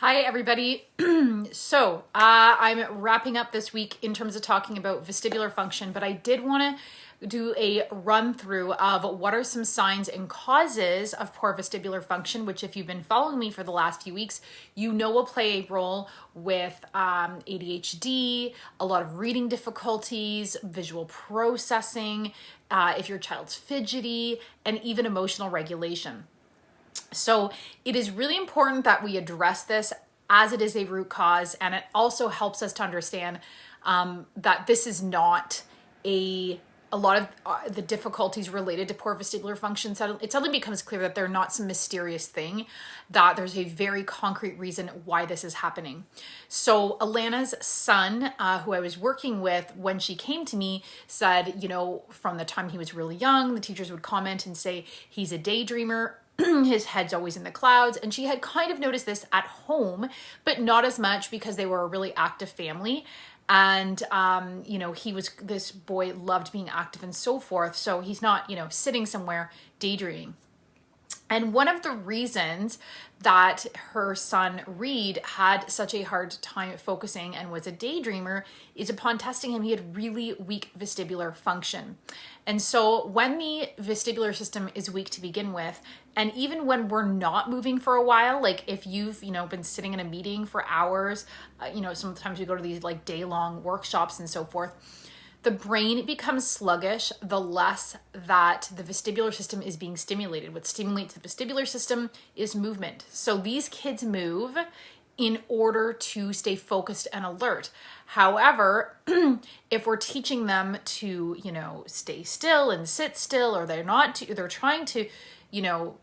Hi, everybody. I'm wrapping up this week in terms of talking about vestibular function, but I did want to do a run through of what are some signs and causes of poor vestibular function, which if you've been following me for the last few weeks, you know will play a role with ADHD, a lot of reading difficulties, visual processing, if your child's fidgety, and even emotional regulation. So it is really important that we address this as it is a root cause, and it also helps us to understand that this is not a lot of the difficulties related to poor vestibular function. It suddenly becomes clear that they're not some mysterious thing, that there's a very concrete reason why this is happening. So Alana's son, who I was working with when she came to me, said, from the time he was really young, the teachers would comment and say, he's a daydreamer. His head's always in the clouds. And she had kind of noticed this at home, but not as much because they were a really active family. And, this boy loved being active and so forth. So he's not, sitting somewhere daydreaming. And one of the reasons that her son Reed had such a hard time focusing and was a daydreamer is upon testing him, he had really weak vestibular function. And so when the vestibular system is weak to begin with, and even when we're not moving for a while, like if you've, been sitting in a meeting for hours, sometimes we go to these like day-long workshops and so forth, the brain becomes sluggish the less that the vestibular system is being stimulated. What stimulates the vestibular system is movement. So these kids move in order to stay focused and alert. However, if we're teaching them to, stay still and sit still, or they're trying to,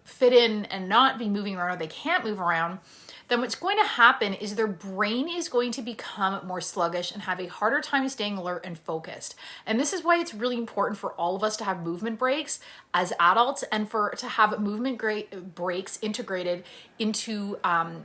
fit in and not be moving around, or they can't move around, then what's going to happen is their brain is going to become more sluggish and have a harder time staying alert and focused. And this is why it's really important for all of us to have movement breaks as adults, and to have movement breaks integrated into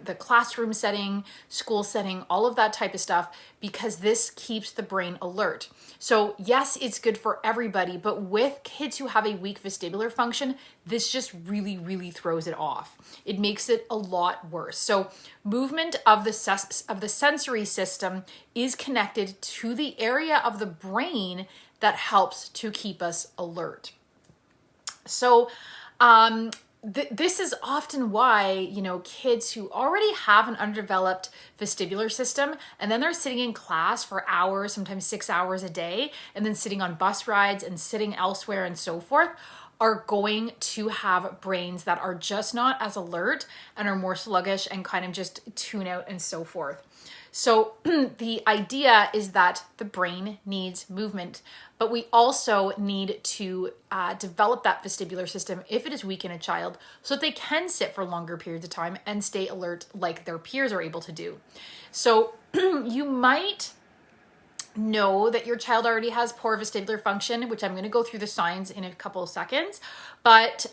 the classroom setting, school setting, all of that type of stuff, because this keeps the brain alert. So yes, it's good for everybody, but with kids who have a weak vestibular function, this just really, really throws it off. It makes it a lot worse. So movement of the sensory system is connected to the area of the brain that helps to keep us alert. So this is often why, kids who already have an underdeveloped vestibular system, and then they're sitting in class for hours, sometimes 6 hours a day, and then sitting on bus rides and sitting elsewhere and so forth, are going to have brains that are just not as alert and are more sluggish and kind of just tune out and so forth. So the idea is that the brain needs movement, but we also need to develop that vestibular system if it is weak in a child, so that they can sit for longer periods of time and stay alert like their peers are able to do. So you might know that your child already has poor vestibular function, which I'm going to go through the signs in a couple of seconds, but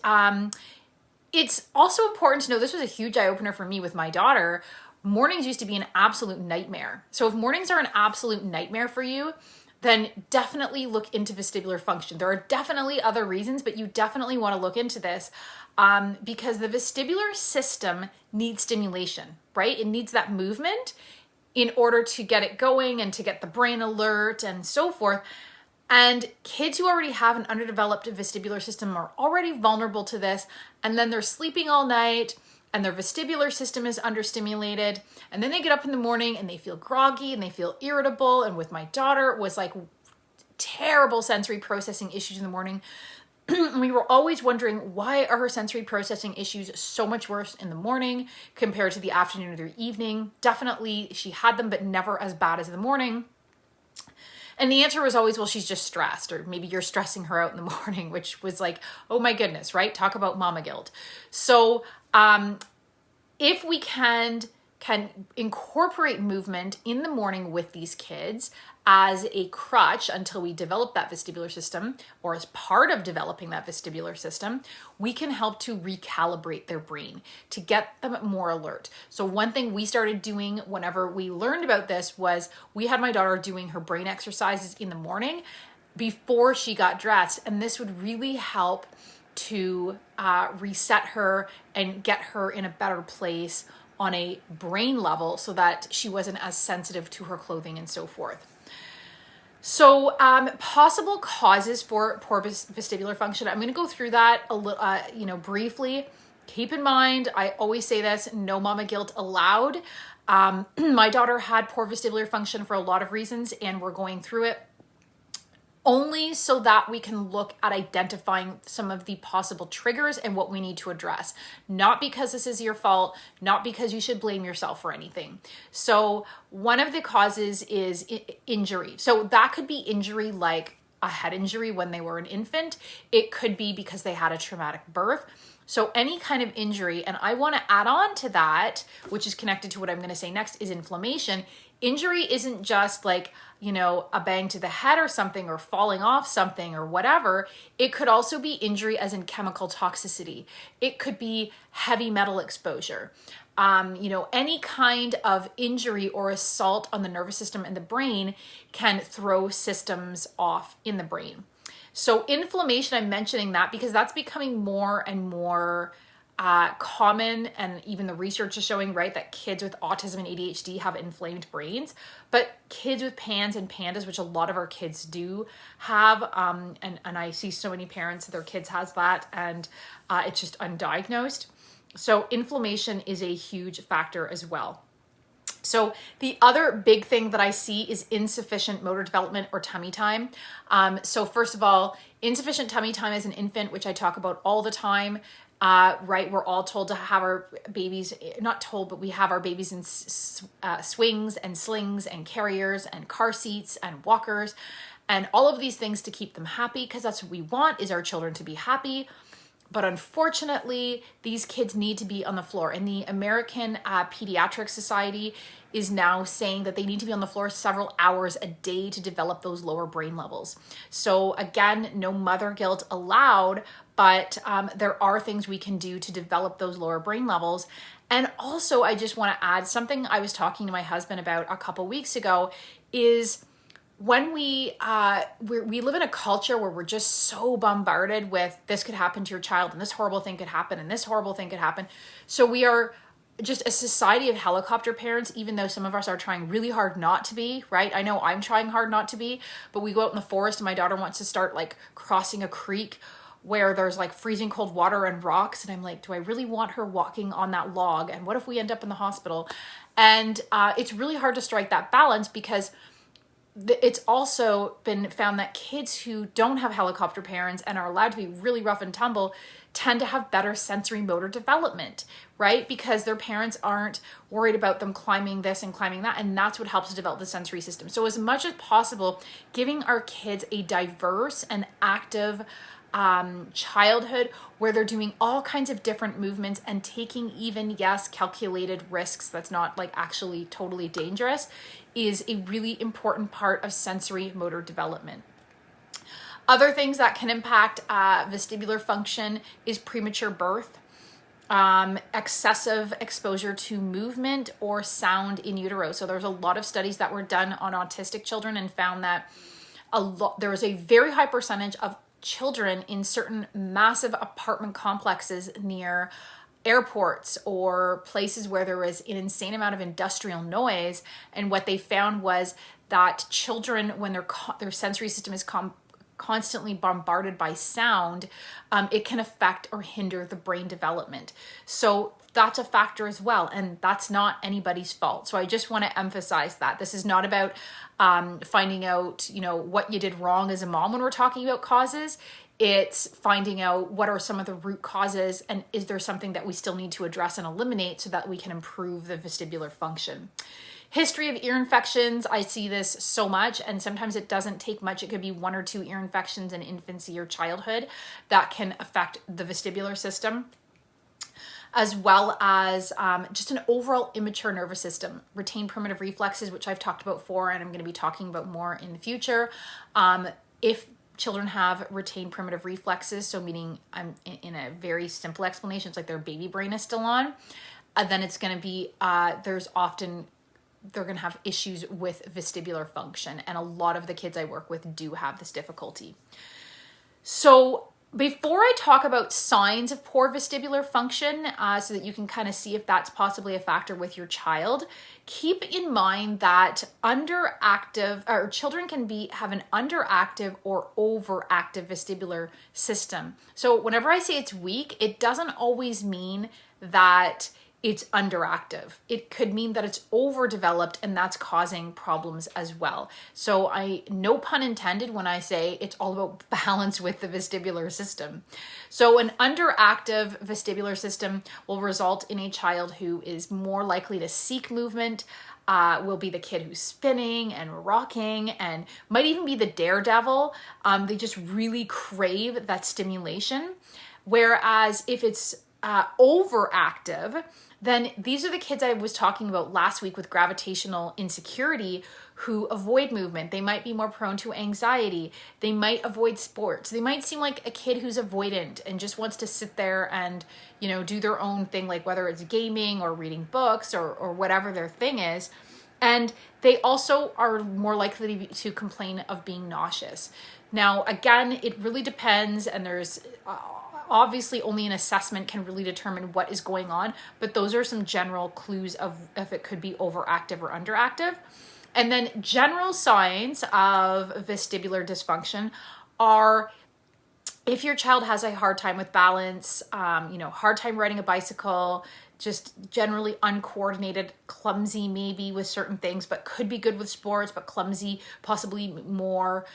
it's also important to know, this was a huge eye-opener for me with my daughter. Mornings used to be an absolute nightmare. So if mornings are an absolute nightmare for you, then definitely look into vestibular function. There are definitely other reasons, but you definitely want to look into this because the vestibular system needs stimulation, right? It needs that movement in order to get it going and to get the brain alert and so forth. And kids who already have an underdeveloped vestibular system are already vulnerable to this. And then they're sleeping all night and their vestibular system is understimulated. And then they get up in the morning and they feel groggy and they feel irritable. And with my daughter, it was like terrible sensory processing issues in the morning. We were always wondering, why are her sensory processing issues so much worse in the morning compared to the afternoon or the evening? Definitely she had them, but never as bad as the morning. And the answer was always, well, she's just stressed, or maybe you're stressing her out in the morning, which was like, oh my goodness, right? Talk about mama guilt. So if we can incorporate movement in the morning with these kids as a crutch until we develop that vestibular system, or as part of developing that vestibular system, we can help to recalibrate their brain to get them more alert. So one thing we started doing whenever we learned about this was we had my daughter doing her brain exercises in the morning before she got dressed, and this would really help to reset her and get her in a better place on a brain level so that she wasn't as sensitive to her clothing and so forth. So possible causes for poor vestibular function. I'm going to go through that a little, briefly. Keep in mind, I always say this, no mama guilt allowed. My daughter had poor vestibular function for a lot of reasons, and we're going through it only so that we can look at identifying some of the possible triggers and what we need to address. Not because this is your fault, not because you should blame yourself for anything. So one of the causes is injury. So that could be injury like a head injury when they were an infant. It could be because they had a traumatic birth. So any kind of injury, and I want to add on to that, which is connected to what I'm going to say next, is inflammation. Injury isn't just like, a bang to the head or something, or falling off something or whatever. It could also be injury as in chemical toxicity. It could be heavy metal exposure. Any kind of injury or assault on the nervous system and the brain can throw systems off in the brain. So inflammation, I'm mentioning that because that's becoming more and more common, and even the research is showing, right, that kids with autism and ADHD have inflamed brains, but kids with PANS and PANDAS, which a lot of our kids do have, and I see so many parents, their kids has that, and it's just undiagnosed. So inflammation is a huge factor as well. So the other big thing that I see is insufficient motor development or tummy time. So first of all, insufficient tummy time as an infant, which I talk about all the time, right? We're all told to have our babies, not told, but we have our babies in swings and slings and carriers and car seats and walkers and all of these things to keep them happy, because that's what we want, is our children to be happy. But unfortunately, these kids need to be on the floor. And the American Pediatric Society is now saying that they need to be on the floor several hours a day to develop those lower brain levels. So again, no mother guilt allowed, but there are things we can do to develop those lower brain levels. And also, I just want to add something I was talking to my husband about a couple weeks ago is when we live in a culture where we're just so bombarded with this could happen to your child and this horrible thing could happen and this horrible thing could happen. So we are just a society of helicopter parents, even though some of us are trying really hard not to be, right? I know I'm trying hard not to be, but we go out in the forest and my daughter wants to start like crossing a creek where there's like freezing cold water and rocks. And I'm like, do I really want her walking on that log? And what if we end up in the hospital? And it's really hard to strike that balance, because it's also been found that kids who don't have helicopter parents and are allowed to be really rough and tumble tend to have better sensory motor development, right? Because their parents aren't worried about them climbing this and climbing that, and that's what helps to develop the sensory system. So as much as possible, giving our kids a diverse and active childhood where they're doing all kinds of different movements and taking even, yes, calculated risks that's not like actually totally dangerous, is a really important part of sensory motor development. Other things that can impact vestibular function is premature birth, excessive exposure to movement or sound in utero. So there's a lot of studies that were done on autistic children and found that there was a very high percentage of children in certain massive apartment complexes near airports or places where there was an insane amount of industrial noise. And what they found was that children, when their sensory system is constantly bombarded by sound, it can affect or hinder the brain development. So that's a factor as well, and that's not anybody's fault. So I just want to emphasize that this is not about finding out, what you did wrong as a mom when we're talking about causes. It's finding out what are some of the root causes, and is there something that we still need to address and eliminate so that we can improve the vestibular function. History of ear infections, I see this so much, and sometimes it doesn't take much. It could be 1 or 2 ear infections in infancy or childhood that can affect the vestibular system, as well as just an overall immature nervous system. Retained primitive reflexes, which I've talked about before, and I'm going to be talking about more in the future. If children have retained primitive reflexes, so meaning in a very simple explanation, it's like their baby brain is still on, then it's going to be, they're going to have issues with vestibular function. And a lot of the kids I work with do have this difficulty. So Before I talk about signs of poor vestibular function, so that you can kind of see if that's possibly a factor with your child, keep in mind that underactive, or children can have an underactive or overactive vestibular system. So whenever I say it's weak, it doesn't always mean that it's underactive. It could mean that it's overdeveloped and that's causing problems as well. So no pun intended when I say it's all about balance with the vestibular system. So an underactive vestibular system will result in a child who is more likely to seek movement, will be the kid who's spinning and rocking and might even be the daredevil. They just really crave that stimulation. Whereas if it's overactive, then these are the kids I was talking about last week with gravitational insecurity who avoid movement. They might be more prone to anxiety. They might avoid sports. They might seem like a kid who's avoidant and just wants to sit there and, do their own thing, like whether it's gaming or reading books or whatever their thing is. And they also are more likely to complain of being nauseous. Now, again, it really depends, and there's obviously only an assessment can really determine what is going on, but those are some general clues of if it could be overactive or underactive. And then general signs of vestibular dysfunction are if your child has a hard time with balance, hard time riding a bicycle, just generally uncoordinated, clumsy maybe with certain things, but could be good with sports, but clumsy, possibly more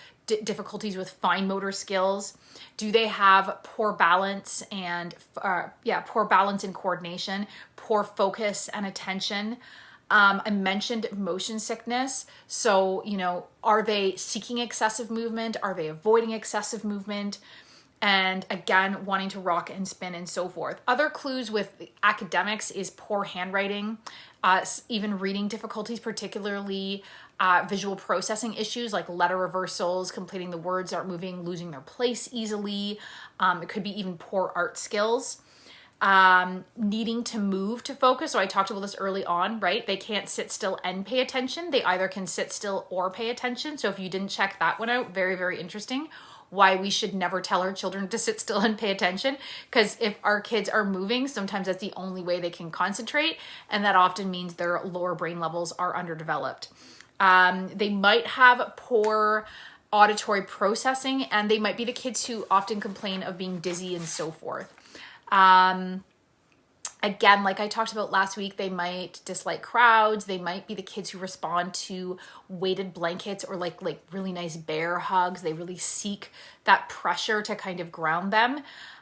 difficulties with fine motor skills. Do they have poor balance and poor balance and coordination, poor focus and attention? I mentioned motion sickness. So, are they seeking excessive movement? Are they avoiding excessive movement? And again, wanting to rock and spin and so forth. Other clues with academics is poor handwriting, even reading difficulties, particularly visual processing issues like letter reversals, completing the words aren't moving, losing their place easily. It could be even poor art skills. Needing to move to focus. So I talked about this early on, right? They can't sit still and pay attention. They either can sit still or pay attention. So if you didn't check that one out, very, very interesting. Why we should never tell our children to sit still and pay attention, because if our kids are moving, sometimes that's the only way they can concentrate, and that often means their lower brain levels are underdeveloped. They might have poor auditory processing, and they might be the kids who often complain of being dizzy and so forth. Again, like I talked about last week, they might dislike crowds. They might be the kids who respond to weighted blankets or like really nice bear hugs. They really seek that pressure to kind of ground them.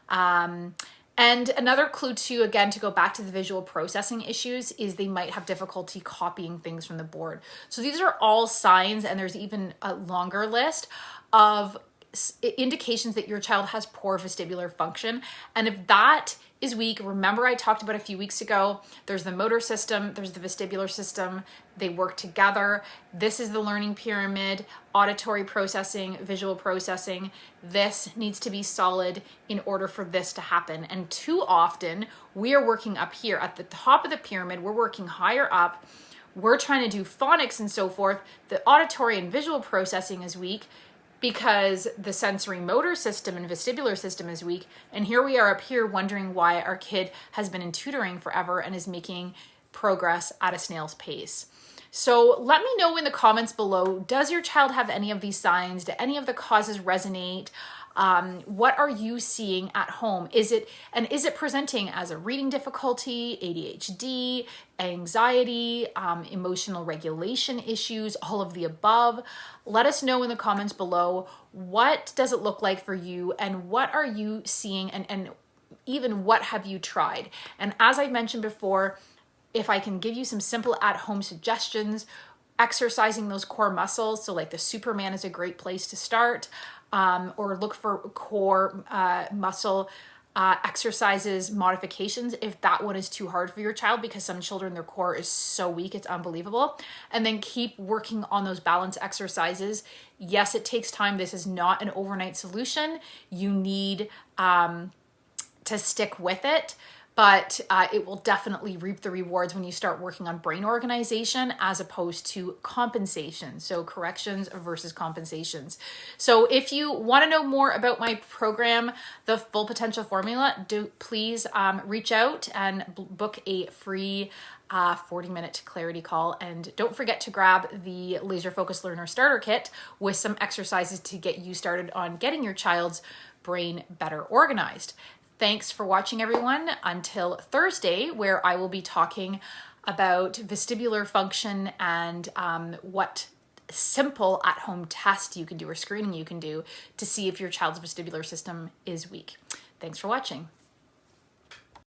And another clue too, again, to go back to the visual processing issues, is they might have difficulty copying things from the board. So these are all signs, and there's even a longer list of indications that your child has poor vestibular function. And if that is weak, remember I talked about a few weeks ago, there's the motor system, there's the vestibular system, they work together. This is the learning pyramid, auditory processing, visual processing. This needs to be solid in order for this to happen. And too often we are working up here at the top of the pyramid, we're working higher up, we're trying to do phonics and so forth. The auditory and visual processing is weak because the sensory motor system and vestibular system is weak. And here we are up here wondering why our kid has been in tutoring forever and is making progress at a snail's pace. So let me know in the comments below, does your child have any of these signs? Do any of the causes resonate? What are you seeing at home? Is it presenting as a reading difficulty, ADHD, anxiety, emotional regulation issues, all of the above? Let us know in the comments below, what does it look like for you, and what are you seeing, and even what have you tried? And as I mentioned before, if I can give you some simple at-home suggestions, exercising those core muscles, so like the Superman is a great place to start, or look for core muscle exercises, modifications, if that one is too hard for your child, because some children, their core is so weak, it's unbelievable. And then keep working on those balance exercises. Yes, it takes time. This is not an overnight solution. You need to stick with it. but it will definitely reap the rewards when you start working on brain organization as opposed to compensation. So corrections versus compensations. So if you want to know more about my program, The Full Potential Formula, please reach out and book a free 40-minute clarity call. And don't forget to grab the Laser Focus Learner Starter Kit with some exercises to get you started on getting your child's brain better organized. Thanks for watching, everyone. Until Thursday, where I will be talking about vestibular function and what simple at-home test you can do or screening you can do to see if your child's vestibular system is weak. Thanks for watching.